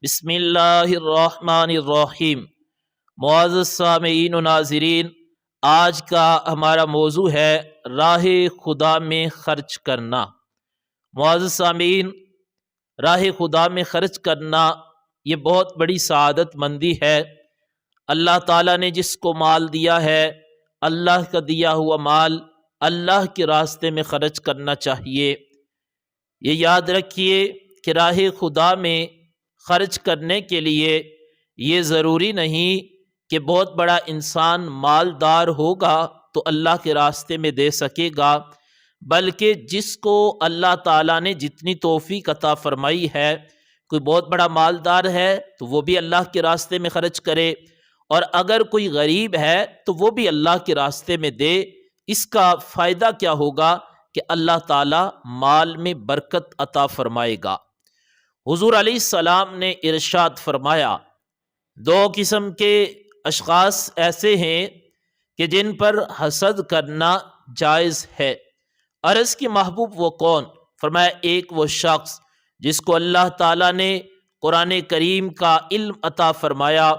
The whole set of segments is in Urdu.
بسم اللہ الرحمن الرحیم۔ معزز سامعین و ناظرین، آج کا ہمارا موضوع ہے راہ خدا میں خرچ کرنا۔ معزز سامعین، راہ خدا میں خرچ کرنا یہ بہت بڑی سعادت مندی ہے۔ اللہ تعالیٰ نے جس کو مال دیا ہے، اللہ کا دیا ہوا مال اللہ کے راستے میں خرچ کرنا چاہیے۔ یہ یاد رکھیے کہ راہ خدا میں خرچ کرنے کے لیے یہ ضروری نہیں کہ بہت بڑا انسان مالدار ہوگا تو اللہ کے راستے میں دے سکے گا، بلکہ جس کو اللہ تعالیٰ نے جتنی توفیق عطا فرمائی ہے، کوئی بہت بڑا مالدار ہے تو وہ بھی اللہ کے راستے میں خرچ کرے، اور اگر کوئی غریب ہے تو وہ بھی اللہ کے راستے میں دے۔ اس کا فائدہ کیا ہوگا کہ اللہ تعالیٰ مال میں برکت عطا فرمائے گا۔ حضور علیہ السلام نے ارشاد فرمایا، دو قسم کے اشخاص ایسے ہیں کہ جن پر حسد کرنا جائز ہے۔ عرض کی محبوب وہ کون؟ فرمایا ایک وہ شخص جس کو اللہ تعالیٰ نے قرآن کریم کا علم عطا فرمایا،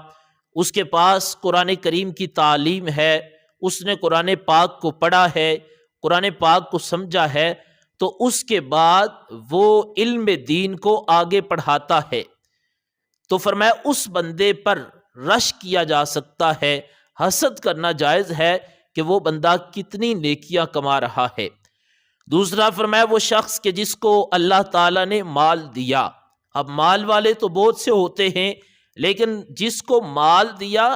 اس کے پاس قرآن کریم کی تعلیم ہے، اس نے قرآن پاک کو پڑھا ہے، قرآن پاک کو سمجھا ہے، تو اس کے بعد وہ علم دین کو آگے پڑھاتا ہے، تو فرمایا اس بندے پر رشک کیا جا سکتا ہے، حسد کرنا جائز ہے کہ وہ بندہ کتنی نیکیاں کما رہا ہے۔ دوسرا فرمایا وہ شخص کہ جس کو اللہ تعالیٰ نے مال دیا۔ اب مال والے تو بہت سے ہوتے ہیں، لیکن جس کو مال دیا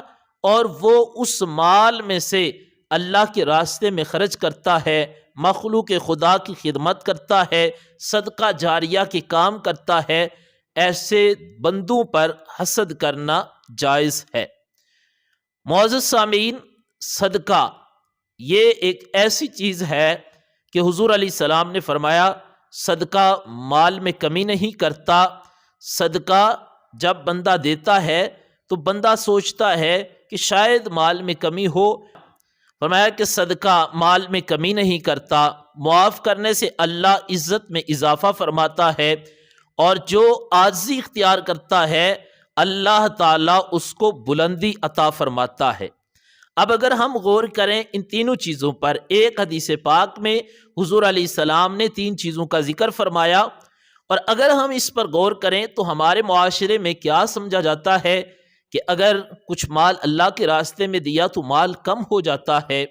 اور وہ اس مال میں سے اللہ کے راستے میں خرچ کرتا ہے، مخلوق خدا کی خدمت کرتا ہے، صدقہ جاریہ کے کام کرتا ہے، ایسے بندوں پر حسد کرنا جائز ہے۔ معزز سامعین، صدقہ یہ ایک ایسی چیز ہے کہ حضور علیہ السلام نے فرمایا صدقہ مال میں کمی نہیں کرتا۔ صدقہ جب بندہ دیتا ہے تو بندہ سوچتا ہے کہ شاید مال میں کمی ہو، فرمایا کہ صدقہ مال میں کمی نہیں کرتا، معاف کرنے سے اللہ عزت میں اضافہ فرماتا ہے، اور جو عاجزی اختیار کرتا ہے اللہ تعالیٰ اس کو بلندی عطا فرماتا ہے۔ اب اگر ہم غور کریں ان تینوں چیزوں پر، ایک حدیث پاک میں حضور علیہ السلام نے تین چیزوں کا ذکر فرمایا، اور اگر ہم اس پر غور کریں تو ہمارے معاشرے میں کیا سمجھا جاتا ہے کہ اگر کچھ مال اللہ کے راستے میں دیا تو مال کم ہو جاتا ہے۔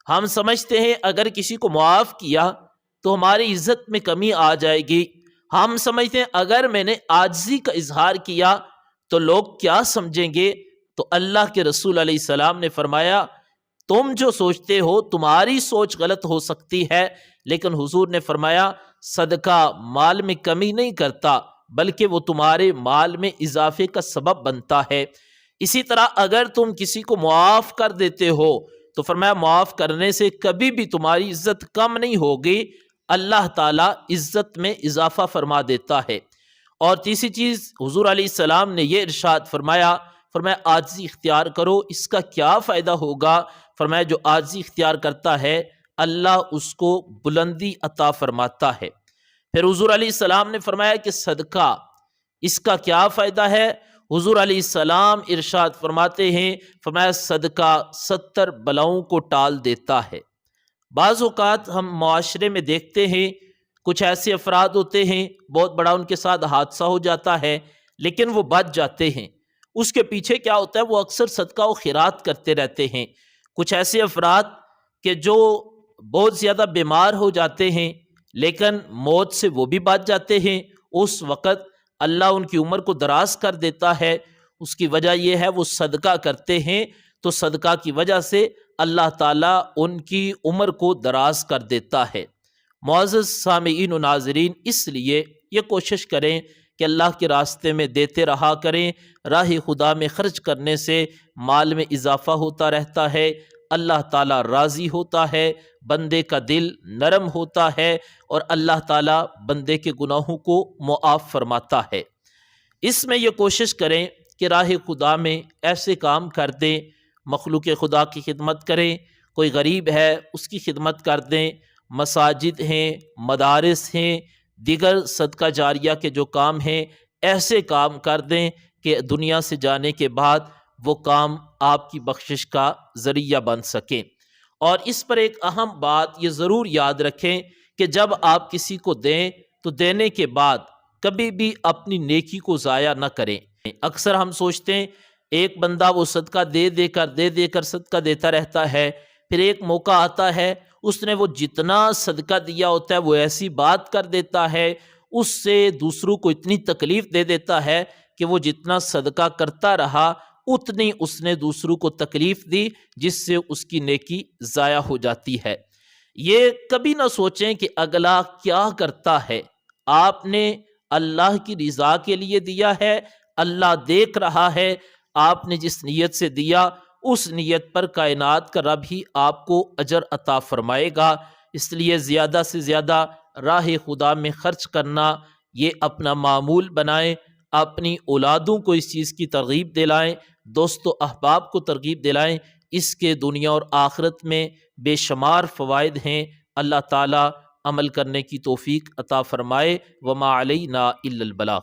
ہم سمجھتے ہیں اگر کسی کو معاف کیا تو ہماری عزت میں کمی آ جائے گی۔ ہم سمجھتے ہیں اگر میں نے عاجزی کا اظہار کیا تو لوگ کیا سمجھیں گے؟ تو اللہ کے رسول علیہ السلام نے فرمایا تم جو سوچتے ہو تمہاری سوچ غلط ہو سکتی ہے، لیکن حضور نے فرمایا صدقہ مال میں کمی نہیں کرتا بلکہ وہ تمہارے مال میں اضافے کا سبب بنتا ہے۔ اسی طرح اگر تم کسی کو معاف کر دیتے ہو تو فرمایا معاف کرنے سے کبھی بھی تمہاری عزت کم نہیں ہوگی، اللہ تعالیٰ عزت میں اضافہ فرما دیتا ہے۔ اور تیسری چیز حضور علیہ السلام نے یہ ارشاد فرمایا، فرمایا عاجزی اختیار کرو۔ اس کا کیا فائدہ ہوگا؟ فرمایا جو عاجزی اختیار کرتا ہے اللہ اس کو بلندی عطا فرماتا ہے۔ پھر حضور علیہ السلام نے فرمایا کہ صدقہ، اس کا کیا فائدہ ہے؟ حضور علیہ السلام ارشاد فرماتے ہیں، فرمایا صدقہ 70 بلاؤں کو ٹال دیتا ہے۔ بعض اوقات ہم معاشرے میں دیکھتے ہیں کچھ ایسے افراد ہوتے ہیں بہت بڑا ان کے ساتھ حادثہ ہو جاتا ہے لیکن وہ بچ جاتے ہیں۔ اس کے پیچھے کیا ہوتا ہے؟ وہ اکثر صدقہ و خیرات کرتے رہتے ہیں۔ کچھ ایسے افراد کہ جو بہت زیادہ بیمار ہو جاتے ہیں لیکن موت سے وہ بھی بچ جاتے ہیں، اس وقت اللہ ان کی عمر کو دراز کر دیتا ہے۔ اس کی وجہ یہ ہے وہ صدقہ کرتے ہیں، تو صدقہ کی وجہ سے اللہ تعالیٰ ان کی عمر کو دراز کر دیتا ہے۔ معزز سامعین و ناظرین، اس لیے یہ کوشش کریں کہ اللہ کے راستے میں دیتے رہا کریں۔ راہ خدا میں خرچ کرنے سے مال میں اضافہ ہوتا رہتا ہے، اللہ تعالیٰ راضی ہوتا ہے، بندے کا دل نرم ہوتا ہے، اور اللہ تعالیٰ بندے کے گناہوں کو معاف فرماتا ہے۔ اس میں یہ کوشش کریں کہ راہ خدا میں ایسے کام کر دیں، مخلوق خدا کی خدمت کریں، کوئی غریب ہے اس کی خدمت کر دیں، مساجد ہیں، مدارس ہیں، دیگر صدقہ جاریہ کے جو کام ہیں ایسے کام کر دیں کہ دنیا سے جانے کے بعد وہ کام آپ کی بخشش کا ذریعہ بن سکیں۔ اور اس پر ایک اہم بات یہ ضرور یاد رکھیں کہ جب آپ کسی کو دیں تو دینے کے بعد کبھی بھی اپنی نیکی کو ضائع نہ کریں۔ اکثر ہم سوچتے ہیں ایک بندہ وہ صدقہ دے دے کر صدقہ دیتا رہتا ہے، پھر ایک موقع آتا ہے اس نے وہ جتنا صدقہ دیا ہوتا ہے وہ ایسی بات کر دیتا ہے، اس سے دوسروں کو اتنی تکلیف دے دیتا ہے کہ وہ جتنا صدقہ کرتا رہا اتنی اس نے دوسروں کو تکلیف دی، جس سے اس کی نیکی ضائع ہو جاتی ہے۔ یہ کبھی نہ سوچیں کہ اگلا کیا کرتا ہے، آپ نے اللہ کی رضا کے لیے دیا ہے، اللہ دیکھ رہا ہے، آپ نے جس نیت سے دیا اس نیت پر کائنات کا رب ہی آپ کو اجر عطا فرمائے گا۔ اس لیے زیادہ سے زیادہ راہ خدا میں خرچ کرنا یہ اپنا معمول بنائیں، اپنی اولادوں کو اس چیز کی ترغیب دلائیں، دوست و احباب کو ترغیب دلائیں، اس کے دنیا اور آخرت میں بے شمار فوائد ہیں۔ اللہ تعالی عمل کرنے کی توفیق عطا فرمائے۔ وما علینا الا البلاغ۔